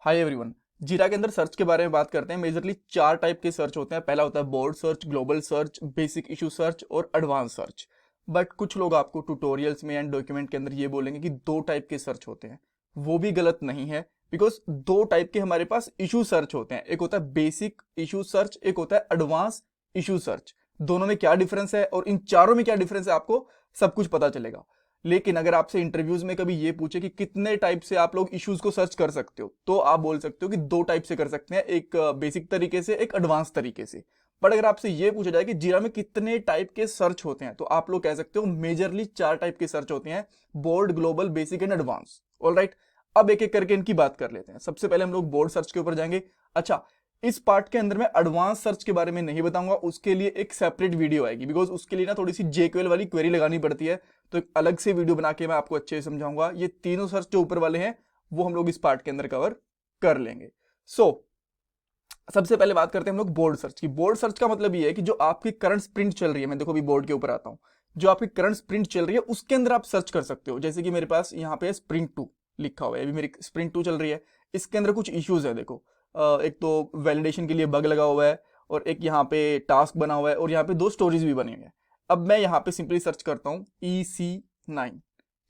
Hi everyone. जीरा के अंदर सर्च के बारे में बात करते हैं। मेजरली चार टाइप के सर्च होते हैं। पहला होता है board search, global search, basic issue search और एडवांस सर्च। बट कुछ लोग आपको ट्यूटोरियल्स में एंड डॉक्यूमेंट के अंदर ये बोलेंगे कि दो टाइप के सर्च होते हैं। वो भी गलत नहीं है, बिकॉज दो टाइप के हमारे पास इशू सर्च होते हैं। एक होता है बेसिक इशू सर्च, एक होता है एडवांस इशू सर्च। दोनों में क्या डिफरेंस है और इन चारों में क्या डिफरेंस है आपको सब कुछ पता चलेगा। लेकिन अगर आपसे इंटरव्यूज में कभी ये पूछे कि कितने टाइप से आप लोग इश्यूज को सर्च कर सकते हो, तो आप बोल सकते हो कि दो टाइप से कर सकते हैं, एक बेसिक तरीके से, एक एडवांस तरीके से। बट अगर आपसे ये पूछा जाए कि जीरा में कितने टाइप के सर्च होते हैं, तो आप लोग कह सकते हो मेजरली चार टाइप के सर्च होते हैं: board, global, basic and advance. Alright, अब एक एक करके इनकी बात कर लेते हैं। सबसे पहले हम लोग बोर्ड सर्च के ऊपर जाएंगे। अच्छा, इस पार्ट के अंदर मैं एडवांस सर्च के बारे में नहीं बताऊंगा, उसके लिए एक सेपरेट वीडियो आएगी, बिकॉज उसके लिए ना थोड़ी सी जेक्यूएल वाली क्वेरी लगानी पड़ती है। तो एक अलग से वीडियो बना के मैं आपको अच्छे से समझाऊंगा। ये तीनों सर्च जो ऊपर वाले हैं वो हम लोग इस पार्ट के अंदर कवर कर लेंगे। सबसे पहले बात करते हैं हम लोग बोर्ड सर्च की। बोर्ड सर्च का मतलब ये है कि जो आपकी करंट स्प्रिंट चल रही है, मैं देखो अभी बोर्ड के ऊपर आता हूं, जो आपकी करंट स्प्रिंट चल रही है उसके अंदर आप सर्च कर सकते हो। जैसे कि मेरे पास यहाँ पे स्प्रिंट 2 लिखा हुआ है, अभी मेरी स्प्रिंट 2 चल रही है। इसके अंदर कुछ इश्यूज है, देखो। एक तो वैलिडेशन के लिए बग लगा हुआ है, और एक यहाँ पे टास्क बना हुआ है, और यहाँ पे दो स्टोरीज भी बनी हुई है। अब मैं यहाँ पे सिंपली सर्च करता हूँ EC9।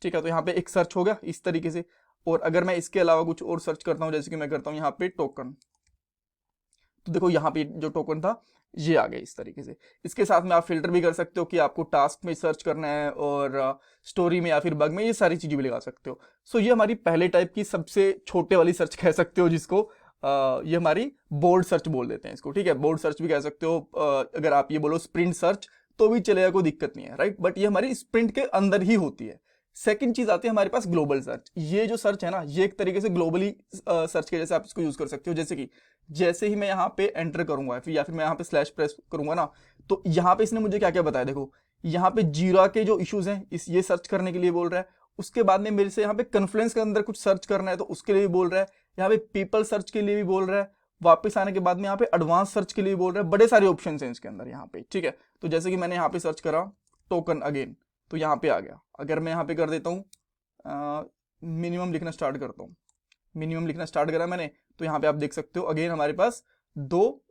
ठीक है, तो यहाँ पे एक सर्च हो गया इस तरीके से। और अगर मैं इसके अलावा कुछ और सर्च करता हूँ, जैसे कि मैं करता हूँ यहाँ पे टोकन, तो देखो यहाँ पे जो टोकन था ये आ गया इस तरीके से। इसके साथ में आप फिल्टर भी कर सकते हो कि आपको टास्क में सर्च करना है और स्टोरी में या फिर बग में, ये सारी चीजें भी लगा सकते हो। सो ये हमारी पहले टाइप की सबसे छोटे वाली सर्च कह सकते हो, जिसको ये हमारी बोर्ड सर्च बोल देते हैं इसको। ठीक है, बोर्ड सर्च भी कह सकते हो। अगर आप ये बोलो स्प्रिंट सर्च तो भी चलेगा, कोई दिक्कत नहीं है, राइट। बट ये हमारी स्प्रिंट के अंदर ही होती है। सेकंड चीज आती है हमारे पास ग्लोबल सर्च। ये जो सर्च है ना, ये एक तरीके से ग्लोबली सर्च के जैसे आप इसको यूज कर सकते हो। जैसे कि जैसे ही मैं यहाँ पे एंटर करूंगा या फिर मैं यहाँ पे स्लैश प्रेस करूंगा ना, तो यहाँ पे इसने मुझे क्या क्या बताया, देखो। यहाँ पे जीरा के जो इश्यूज हैं इस ये सर्च करने के लिए बोल रहा है। उसके बाद में मेरे से यहाँ पे कन्फ्लुएंस के अंदर कुछ सर्च करना है तो उसके लिए भी बोल रहा है। यहाँ पे पीपल सर्च के लिए भी बोल रहा है। वापस आने के बाद में यहाँ पे एडवांस सर्च के लिए भी बोल रहा है। बड़े सारे ऑप्शन हैं इसके अंदर यहाँ पे। ठीक है, तो जैसे कि मैंने यहाँ पे सर्च करा टोकन अगेन, तो यहाँ पे आ गया। अगर मैं यहाँ पे कर देता हूँ मिनिमम लिखना स्टार्ट करता हूँ, मिनिमम लिखना स्टार्ट करा मैंने, तो यहाँ पे आप देख सकते हो अगेन हमारे पास दो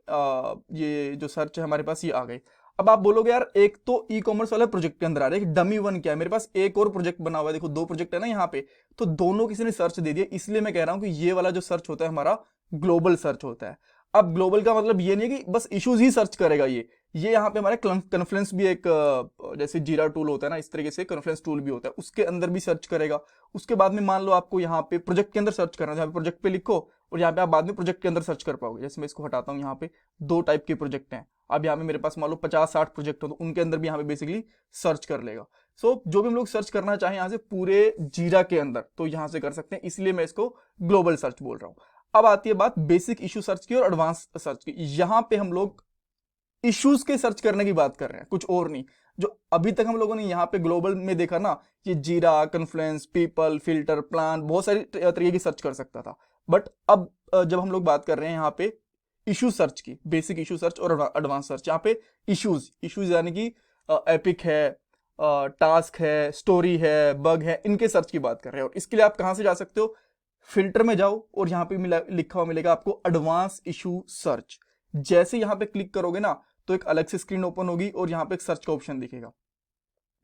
ये जो सर्च है हमारे पास ये आ गए। अब आप बोलोगे यार एक तो ई कॉमर्स वाला प्रोजेक्ट के अंदर आ रहा है, एक डमी वन क्या है, मेरे पास एक और प्रोजेक्ट बना हुआ है, देखो दो प्रोजेक्ट है ना यहाँ पे, तो दोनों किसी ने सर्च दे दिया। इसलिए मैं कह रहा हूँ कि ये वाला जो सर्च होता है हमारा ग्लोबल सर्च होता है। अब ग्लोबल का मतलब ये नहीं है कि बस इश्यूज ही सर्च करेगा ये यहाँ पे हमारे कन्फ्लुएंस भी एक जैसे जीरा टूल होता है ना, इस तरीके से कन्फ्लुएंस टूल भी होता है, उसके अंदर भी सर्च करेगा। उसके बाद में मान लो आपको यहाँ पे प्रोजेक्ट के अंदर सर्च करना है, यहाँ पे प्रोजेक्ट पे लिखो और यहाँ पे आप बाद में प्रोजेक्ट के अंदर सर्च कर पाओगे। जैसे मैं इसको हटाता हूँ, यहाँ पे दो टाइप के प्रोजेक्ट हैं। अब यहाँ पे मेरे पास मान लो 50-60 प्रोजेक्ट हो, तो उनके अंदर भी यहाँ पे बेसिकली सर्च कर लेगा। जो भी हम लोग सर्च करना चाहें यहाँ से पूरे जीरा के अंदर, तो यहाँ से कर सकते हैं, इसलिए मैं इसको ग्लोबल सर्च बोल रहा हूँ। अब आती है बात बेसिक इशू सर्च की और एडवांस सर्च की। यहाँ पे हम लोग इश्यूज के सर्च करने की बात कर रहे हैं, कुछ और नहीं। जो अभी तक हम लोगों ने यहाँ पे ग्लोबल में देखा ना, ये जीरा, कन्फ्लुएंस, पीपल, फिल्टर, प्लान, बहुत सारी तरीके की सर्च कर सकता था। बट अब जब हम लोग बात कर रहे हैं यहाँ पे इशू सर्च की, बेसिक इशू सर्च और एडवांस सर्च, यहाँ पे इश्यूज इश्यूज यानी कि एपिक है, टास्क है, स्टोरी है, बग है, इनके सर्च की बात कर रहे हैं। और इसके लिए आप कहाँ से जा सकते हो, फिल्टर में जाओ और यहाँ पे लिखा हुआ मिलेगा आपको एडवांस इशू सर्च। जैसे यहाँ पे क्लिक करोगे ना, तो एक अलग से स्क्रीन ओपन होगी और यहाँ पे एक सर्च का ऑप्शन दिखेगा।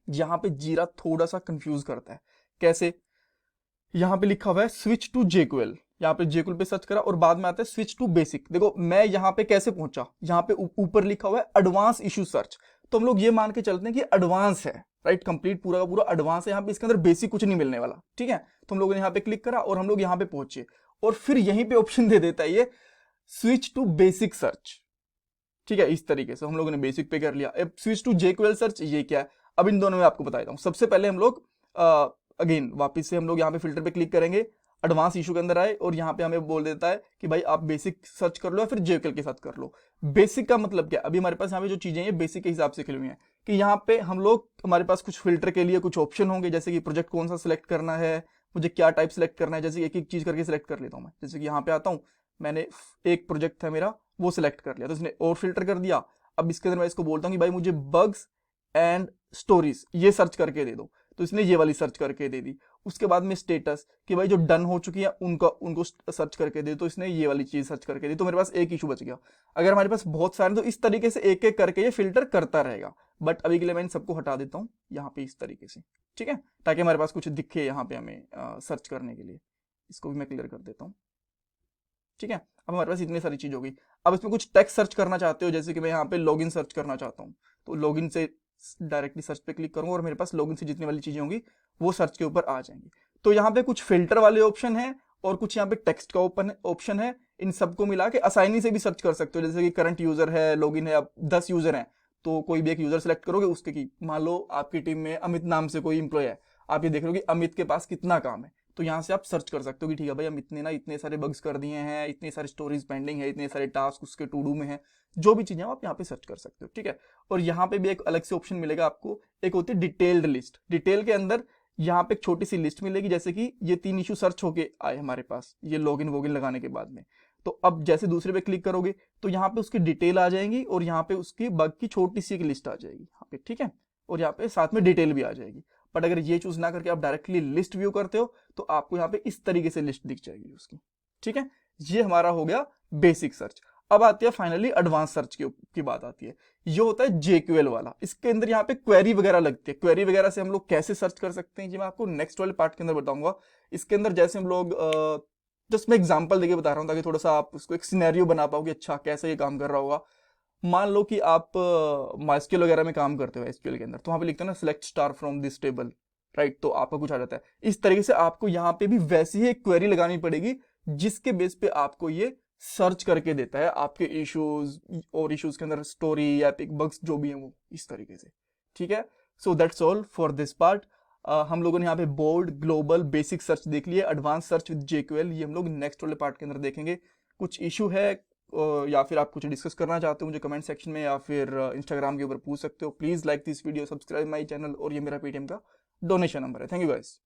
यहाँ पे जीरा थोड़ा सा कंफ्यूज करता है। कैसे, यहाँ पे लिखा हुआ है स्विच टू जेक्यूएल, यहाँ पे जेक्यूएल पे सर्च करा और बाद में आता है स्विच टू बेसिक। देखो मैं यहाँ पे कैसे पहुंचा, यहाँ पे ऊपर लिखा हुआ है एडवांस इशू सर्च, तो हम लोग ये मान के चलते हैं कि एडवांस है, राइट। कंप्लीट पूरा का पूरा एडवांस है, यहाँ पे इसके अंदर बेसिक कुछ नहीं मिलने वाला। ठीक है, तो हम लोगों ने यहाँ पे क्लिक करा और हम लोग यहाँ पे पहुंचे, और फिर यहीं पे ऑप्शन दे देता है ये स्विच टू बेसिक सर्च। ठीक है, इस तरीके से हम लोगों ने बेसिक पे कर लिया। अब स्विच टू जेक्यूएल सर्च ये क्या है, अब इन दोनों में आपको बता देता हूँ। सबसे पहले हम लोग अगेन वापस से हम लोग यहाँ पे फिल्टर पे क्लिक करेंगे, एडवांस इशू के अंदर आए और यहाँ पे हमें बोल देता है कि भाई आप बेसिक सर्च कर लो या फिर जेक्यूएल के साथ कर लो। बेसिक का मतलब क्या, अभी हमारे पास यहाँ पे जो चीजें हैं बेसिक के हिसाब से खुली हुई हैं, कि यहाँ पे हम लोग हमारे पास कुछ फिल्टर के लिए कुछ ऑप्शन होंगे, जैसे कि प्रोजेक्ट कौन सा सिलेक्ट करना है, मुझे क्या टाइप सिलेक्ट करना है, जैसे एक एक चीज करके सिलेक्ट कर लेता हूँ मैं। जैसे कि यहाँ पे आता हूँ, मैंने एक प्रोजेक्ट था मेरा वो सिलेक्ट कर लिया, तो इसने और फिल्टर कर दिया। अब इसके अंदर मैं इसको बोलता हूँ कि भाई मुझे बग्स एंड स्टोरीज ये सर्च करके दे दो, तो इसने ये वाली सर्च करके दे दी। उसके बाद में स्टेटस कि भाई जो डन हो चुकी है उनको सर्च करके दे, तो इसने ये वाली चीज सर्च करके दी, तो मेरे पास एक इशू बच गया। अगर हमारे पास बहुत सारे तो इस तरीके से एक एक करके ये फिल्टर करता रहेगा, बट अभी के लिए मैं इन सबको हटा देता हूँ यहाँ पे इस तरीके से, ठीक है, ताकि हमारे पास कुछ दिखे यहाँ पे हमें सर्च करने के लिए। इसको भी मैं क्लियर कर देता हूँ, ठीक है। अब हमारे पास इतनी सारी चीज हो गई। अब इसमें कुछ टेक्स्ट सर्च करना चाहते हो, जैसे कि मैं यहाँ पे लॉगिन सर्च करना चाहता हूँ, तो लॉगिन से डायरेक्टली सर्च पे क्लिक करूंगा और मेरे पास लॉगिन से जितनी वाली चीजें होंगी वो सर्च के ऊपर आ जाएंगी। तो यहाँ पे कुछ फिल्टर वाले ऑप्शन है और कुछ यहाँ पे टेक्स्ट का ओपन ऑप्शन है। इन सबको मिला के असाइनी से भी सर्च कर सकते हो, जैसे कि करंट यूजर है, लॉगिन है, अब 10 यूजर हैं तो कोई भी एक यूजर सेलेक्ट करोगे उसके की, मान लो आपकी टीम में अमित नाम से कोई इंप्लॉय है, आप ये देख रहे हो कि अमित के पास कितना काम है, तो यहाँ से आप सर्च कर सकते हो कि ठीक है भाई अमित ने ना इतने सारे बग्स कर दिए हैं, इतने सारे स्टोरीज पेंडिंग है, इतने सारे टास्क उसके टू डू में है, जो भी चीजें आप यहाँ पे सर्च कर सकते हो, ठीक है। और यहाँ पे भी एक अलग से ऑप्शन मिलेगा आपको, एक होती है डिटेल्ड लिस्ट। डिटेल के अंदर यहाँ पे एक छोटी सी लिस्ट मिलेगी, जैसे कि ये 3 इशू सर्च होके आए हमारे पास ये लॉगिन वोगिन लगाने के बाद में। तो अब जैसे दूसरे पे क्लिक करोगे तो यहाँ पे उसकी डिटेल आ जाएगी और यहाँ पे उसकी बग की छोटी सी एक लिस्ट आ जाएगी यहाँ पे, ठीक है, और यहाँ पे साथ में डिटेल भी आ जाएगी। बट अगर ये चूज ना करके आप डायरेक्टली लिस्ट व्यू करते हो तो आपको यहाँ पे इस तरीके से लिस्ट दिख जाएगी उसकी, ठीक है। ये हमारा हो गया बेसिक सर्च। अब आती है फाइनली एडवांस सर्च की बात आती है। ये होता है जेक्यूएल वाला। इसके अंदर यहाँ पे क्वेरी वगैरह लगती है। क्वेरी वगैरह से हम लोग कैसे सर्च कर सकते हैं ये मैं आपको नेक्स्ट वाले पार्ट के अंदर बताऊंगा। इसके अंदर जैसे हम लोग जस्ट मैं एग्जांपल देके बता रहा हूँ ताकि थोड़ा सा आप उसको एक सिनेरियो बना पाओ कि अच्छा कैसे ये काम कर रहा होगा। मान लो कि आप माइस्क्यूएल वगैरह में काम करते हो एसक्यूएल के अंदर, तो वहां पे लिखते हैं ना select star from this table, right, तो आपका कुछ आ जाता है। इस तरीके से आपको यहाँ पे भी वैसी ही एक क्वेरी लगानी पड़ेगी जिसके बेस पे आपको ये सर्च करके देता है आपके इश्यूज और इश्यूज के अंदर स्टोरी या एपिक बग्स जो भी है वो इस तरीके से, ठीक है। So that's all for this part. हम लोगों ने यहाँ पे बोल्ड, ग्लोबल, बेसिक सर्च देख लिया। एडवांस सर्च विद जेक्यूएल ये हम लोग नेक्स्ट वाले पार्ट के अंदर देखेंगे। कुछ इशू है या फिर आप कुछ डिस्कस करना चाहते हो मुझे कमेंट सेक्शन में या फिर इंस्टाग्राम के ऊपर पूछ सकते हो। Please like this video, subscribe my channel, और ये मेरा पेटीएम का डोनेशन नंबर है। Thank you guys.